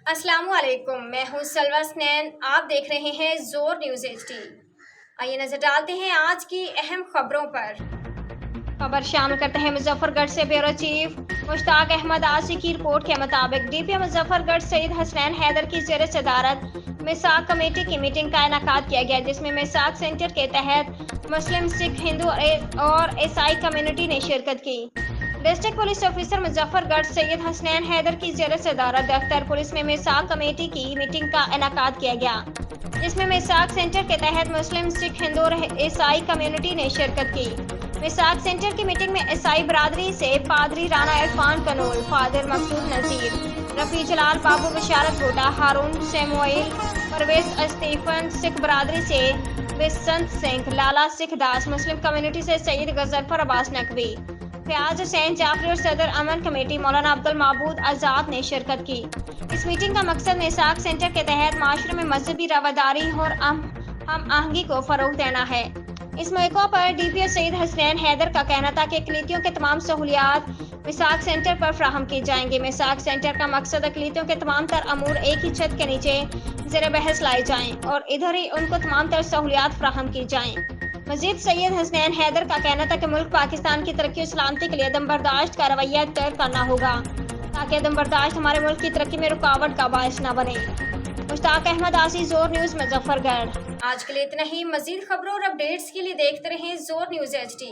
अस्सलामु अलैकुम, मैं हूँ सलवा स्नैन। आप देख रहे हैं जोर न्यूज़ HD। आइए नजर डालते हैं आज की अहम खबरों पर। खबर शामिल करते हैं मुजफ्फरगढ़ से ब्यूरो चीफ मुश्ताक अहमद आसी की रिपोर्ट के मुताबिक DPO मुजफ्फरगढ़ सईद हसनैन हैदर की ज़ेर सदारत मिसाक कमेटी की मीटिंग का इनेकाद किया गया, जिसमें मिसाक सेंटर के तहत मुस्लिम, सिख, हिंदू और ईसाई कम्युनिटी ने शिरकत की। District police officer Muzaffargarh Syed Hasnain Haider की ज़ेर सदारत दफ्तर पुलिस में मिसाक कमेटी की मीटिंग का इनेकाद किया गया, जिसमें मिसाक सेंटर के तहत मुस्लिम, सिख, हिंदू और ईसाई कम्युनिटी ने शिरकत की। मिसाक सेंटर की मीटिंग में ईसाई बरादरी से पादरी राना इरफान कनूल, फादर मकसूद नजीर, रफ़ी जलाल, बाबू बशारत भोटा, हारून सैमुअल, परवेज स्टीफन, सिख बरादरी से बिसंत सिंह, लाला सिख दास, मुस्लिम कम्युनिटी से सैयद गजरफर अब्बास नकवी, फयाज हुसैन जाफरी और सदर अमन कमेटी मौलाना अब्दुल माबूद आज़ाद ने शिरकत की। इस मीटिंग का मकसद मिसाक सेंटर के तहत माशरे में मजहबी रवादारी और हम आहंगी को फरोग देना है। इस मौके पर DPO सईद हसनैन हैदर का कहना था कि अक़लीतियों के तमाम सहूलियात मिसाक सेंटर पर फ्राहम की जाएंगी। मिसाक सेंटर का मकसद अक़लीतियों के तमाम तर अमूर एक ही छत के नीचे ज़ेर बहस लाए जाएं और इधर ही उनको तमाम तर सहूलियात फ्राहम की जाएं। मजीद सैयद हसनैन हैदर का कहना था कि मुल्क पाकिस्तान की तरक्की और सलामती के लिए अदम बर्दाश्त का रवैया तय करना होगा, ताकि अदम बर्दाश्त हमारे मुल्क की तरक्की में रुकावट का बायस न बने। मुश्ताक अहमद आसी, जोर न्यूज़ मुजफ्फरगढ़। आज के लिए इतना ही। मजीद खबरों और अपडेट्स के लिए देखते रहें जोर न्यूज़ HD।